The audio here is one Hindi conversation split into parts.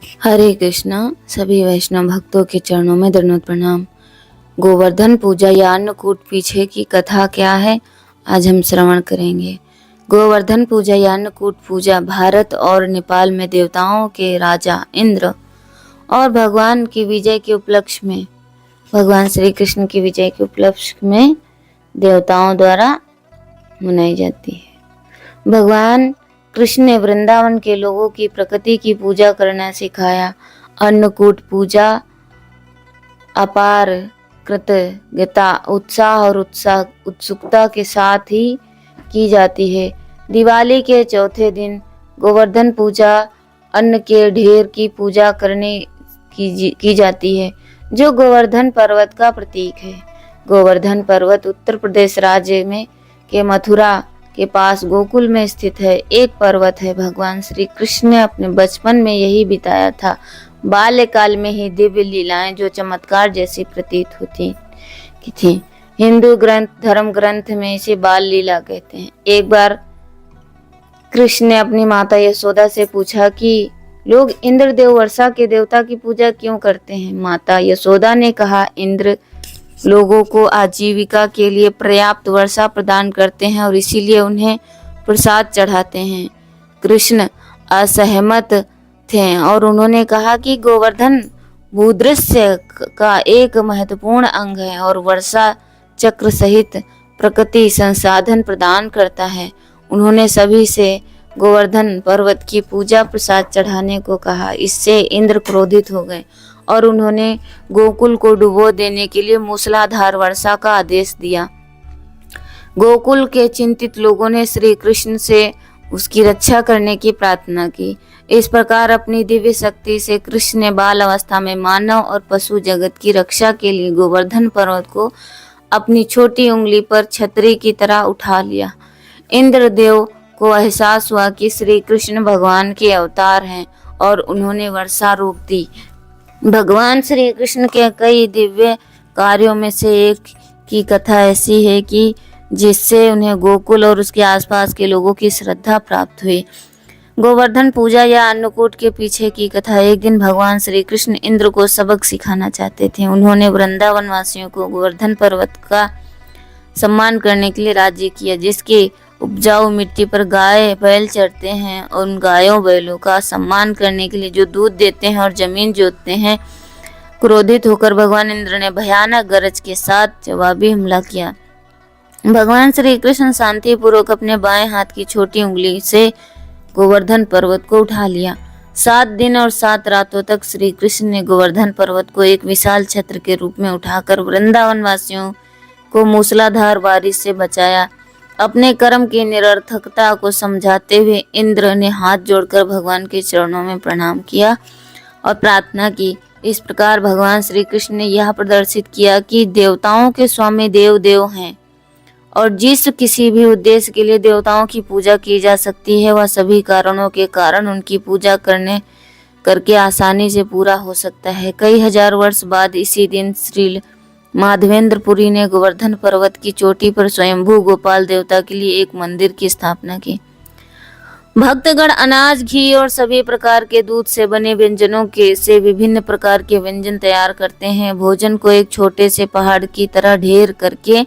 हरे कृष्णा। सभी वैष्णव भक्तों के चरणों में दंडवत प्रणाम। गोवर्धन पूजा या अन्नकूट पीछे की कथा क्या है, आज हम श्रवण करेंगे। गोवर्धन पूजा या अन्नकूट पूजा भारत और नेपाल में देवताओं के राजा इंद्र और भगवान की विजय के उपलक्ष्य में, भगवान श्री कृष्ण की विजय के उपलक्ष्य में देवताओं द्वारा मनाई जाती है। भगवान कृष्ण ने वृंदावन के लोगों की प्रकृति की पूजा करना सिखाया। अन्नकूट पूजा अपार कृतज्ञता, उत्साह और उत्सुकता के साथ ही की जाती है। दिवाली के चौथे दिन गोवर्धन पूजा अन्न के ढेर की पूजा करने की जाती है, जो गोवर्धन पर्वत का प्रतीक है। गोवर्धन पर्वत उत्तर प्रदेश राज्य में के मथुरा के पास गोकुल में स्थित है। एक पर्वत है। भगवान श्री कृष्ण ने अपने बचपन में यही बिताया था। बाल्यकाल में ही दिव्य लीलाएं जो चमत्कार जैसी प्रतीत होती थी। हिंदू धर्म ग्रंथ में इसे बाल लीला कहते हैं। एक बार कृष्ण ने अपनी माता यशोदा से पूछा कि लोग इंद्रदेव वर्षा के देवता की पूजा क्यों करते हैं। माता यशोदा ने कहा, इंद्र लोगों को आजीविका के लिए पर्याप्त वर्षा प्रदान करते हैं और इसीलिए उन्हें प्रसाद चढ़ाते हैं। कृष्ण असहमत थे और उन्होंने कहा कि गोवर्धन भूदृश्य का एक महत्वपूर्ण अंग है और वर्षा चक्र सहित प्रकृति संसाधन प्रदान करता है। उन्होंने सभी से गोवर्धन पर्वत की पूजा प्रसाद चढ़ाने को कहा। इससे इंद्र क्रोधित हो गए और उन्होंने गोकुल को डुबो देने के लिए मूसलाधार वर्षा का आदेश दिया। गोकुल के चिंतित लोगों ने श्री कृष्ण से उसकी रक्षा करने की प्रार्थना की। इस प्रकार अपनी दिव्य शक्ति से कृष्ण ने बाल अवस्था में मानव और पशु जगत की रक्षा के लिए गोवर्धन पर्वत को अपनी छोटी उंगली पर छतरी की तरह उठा लिया। इंद्रदेव को एहसास हुआ कि श्री कृष्ण भगवान के अवतार हैं और उन्होंने वर्षा रोक दी। भगवान श्री कृष्ण के कई दिव्य कार्यों में से एक की कथा ऐसी है कि जिससे उन्हें गोकुल और उसके आसपास के लोगों की श्रद्धा प्राप्त हुई। गोवर्धन पूजा या अन्नकूट के पीछे की कथा। एक दिन भगवान श्री कृष्ण इंद्र को सबक सिखाना चाहते थे। उन्होंने वृंदावन वासियों को गोवर्धन पर्वत का सम्मान करने के लिए राज्य किया, जिसके उपजाऊ मिट्टी पर गाय बैल चरते हैं, और उन गायों बैलों का सम्मान करने के लिए जो दूध देते हैं और जमीन जोतते हैं। क्रोधित होकर भगवान इंद्र ने भयानक गरज के साथ जवाबी हमला किया। भगवान श्री कृष्ण शांति पूर्वक अपने बाएं हाथ की छोटी उंगली से गोवर्धन पर्वत को उठा लिया। 7 दिन और 7 रातों तक श्री कृष्ण ने गोवर्धन पर्वत को एक विशाल छत्र के रूप में उठाकर वृंदावन वासियों को मूसलाधार बारिश से बचाया। अपने कर्म की निरर्थकता को समझाते हुए इंद्र ने हाथ जोड़कर भगवान के चरणों में प्रणाम किया और प्रार्थना की। इस प्रकार भगवान श्री कृष्ण ने यह प्रदर्शित किया कि देवताओं के स्वामी देव हैं और जिस किसी भी उद्देश्य के लिए देवताओं की पूजा की जा सकती है, वह सभी कारणों के कारण उनकी पूजा करके आसानी से पूरा हो सकता है। कई हजार वर्ष बाद इसी दिन श्री माधवेंद्रपुरी ने गोवर्धन पर्वत की चोटी पर स्वयंभू गोपाल देवता के लिए एक मंदिर की स्थापना की। भक्तगण अनाज, घी और सभी प्रकार के दूध से बने व्यंजनों से विभिन्न प्रकार के व्यंजन तैयार करते हैं। भोजन को एक छोटे से पहाड़ की तरह ढेर करके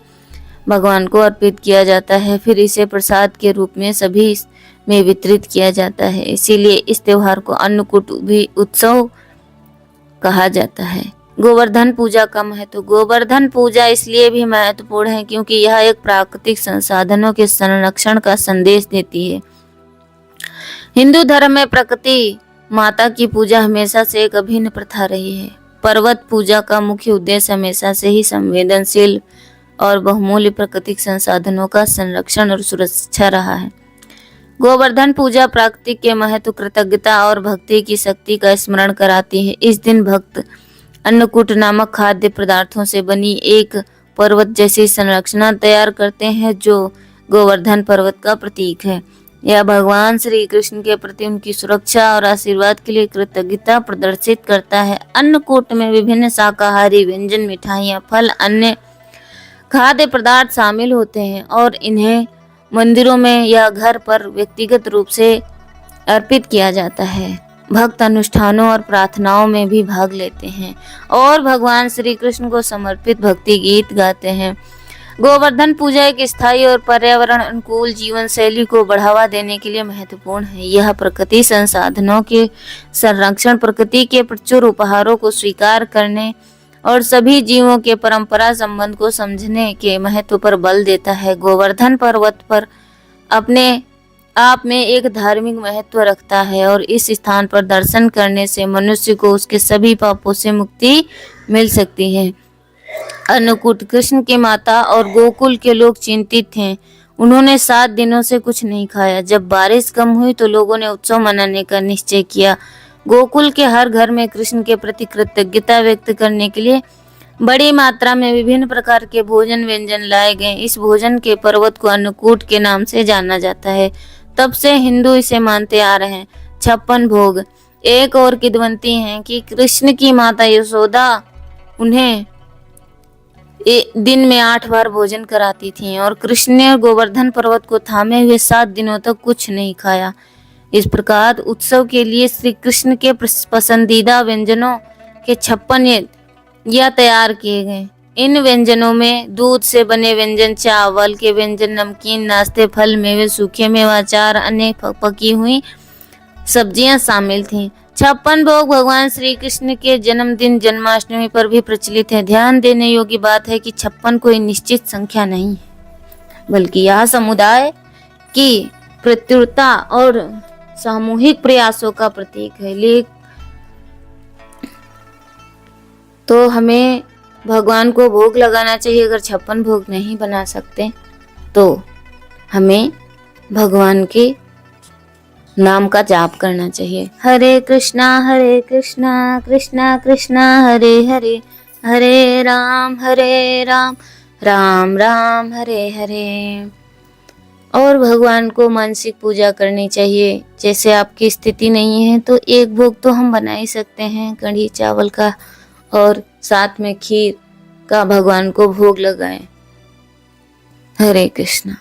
भगवान को अर्पित किया जाता है, फिर इसे प्रसाद के रूप में सभी में वितरित किया जाता है। इसीलिए इस त्योहार को अन्नकूट भी उत्सव कहा जाता है। गोवर्धन पूजा का महत्व। गोवर्धन पूजा इसलिए भी महत्वपूर्ण है क्योंकि यह एक प्राकृतिक संसाधनों के संरक्षण का संदेश देती है। हिंदू धर्म में प्रकृति माता की पूजा हमेशा से एक अभिन्न प्रथा रही है। पर्वत पूजा का मुख्य उद्देश्य हमेशा से ही संवेदनशील और बहुमूल्य प्राकृतिक संसाधनों का संरक्षण और सुरक्षा रहा है। गोवर्धन पूजा प्रकृति के महत्व, कृतज्ञता और भक्ति की शक्ति का स्मरण कराती है। इस दिन भक्त अन्नकूट नामक खाद्य पदार्थों से बनी एक पर्वत जैसी संरचना तैयार करते हैं, जो गोवर्धन पर्वत का प्रतीक है। यह भगवान श्री कृष्ण के प्रति उनकी सुरक्षा और आशीर्वाद के लिए कृतज्ञता प्रदर्शित करता है। अन्नकूट में विभिन्न शाकाहारी व्यंजन, मिठाइयाँ, फल, अन्य खाद्य पदार्थ शामिल होते हैं और इन्हें मंदिरों में या घर पर व्यक्तिगत रूप से अर्पित किया जाता है। भक्त अनुष्ठानों और प्रार्थनाओं में भी भाग लेते हैं और भगवान श्री कृष्ण को समर्पित भक्ति गीत गाते हैं। गोवर्धन पूजा एक स्थायी और पर्यावरण अनुकूल जीवन शैली को बढ़ावा देने के लिए महत्वपूर्ण है। यह प्रकृति संसाधनों के संरक्षण, प्रकृति के प्रचुर उपहारों को स्वीकार करने और सभी जीवों के परंपरा संबंध को समझने के महत्व पर बल देता है। गोवर्धन पर्वत पर अपने आप में एक धार्मिक महत्व रखता है और इस स्थान पर दर्शन करने से मनुष्य को उसके सभी पापों से मुक्ति मिल सकती है। अन्नकूट कृष्ण की माता और गोकुल के लोग चिंतित थे। उन्होंने 7 दिनों से कुछ नहीं खाया। जब बारिश कम हुई तो लोगों ने उत्सव मनाने का निश्चय किया। गोकुल के हर घर में कृष्ण के प्रति कृतज्ञता व्यक्त करने के लिए बड़ी मात्रा में विभिन्न प्रकार के भोजन व्यंजन लाए गए। इस भोजन के पर्वत को अन्नकूट के नाम से जाना जाता है। तब से हिंदू इसे मानते आ रहे हैं। 56 भोग। एक और किंवदंती है कि कृष्ण की माता यशोदा उन्हें दिन में 8 बार भोजन कराती थी और कृष्ण ने गोवर्धन पर्वत को थामे हुए 7 दिनों तक कुछ नहीं खाया। इस प्रकार उत्सव के लिए श्री कृष्ण के पसंदीदा व्यंजनों के 56 या तैयार किए गए। इन व्यंजनों में दूध से बने व्यंजन, चावल के व्यंजन, नमकीन, नाश्ते, फल, मेवे, सूखे मेवा, अचार, अनेक पकी हुई सब्जियां शामिल थीं। 56 भोग भगवान श्री कृष्ण के जन्मदिन जन्माष्टमी पर भी प्रचलित है। ध्यान देने योग्य बात है कि 56 कोई निश्चित संख्या नहीं है, बल्कि यह समुदाय की प्रत्युरता और सामूहिक प्रयासों का प्रतीक है। तो हमें भगवान को भोग लगाना चाहिए। अगर 56 भोग नहीं बना सकते तो हमें भगवान के नाम का जाप करना चाहिए। हरे कृष्णा कृष्णा कृष्णा हरे हरे, हरे राम राम राम हरे हरे। और भगवान को मानसिक पूजा करनी चाहिए। जैसे आपकी स्थिति नहीं है तो एक भोग तो हम बना ही सकते हैं कढ़ी चावल का, और साथ में खीर का भगवान को भोग लगाएं। हरे कृष्णा।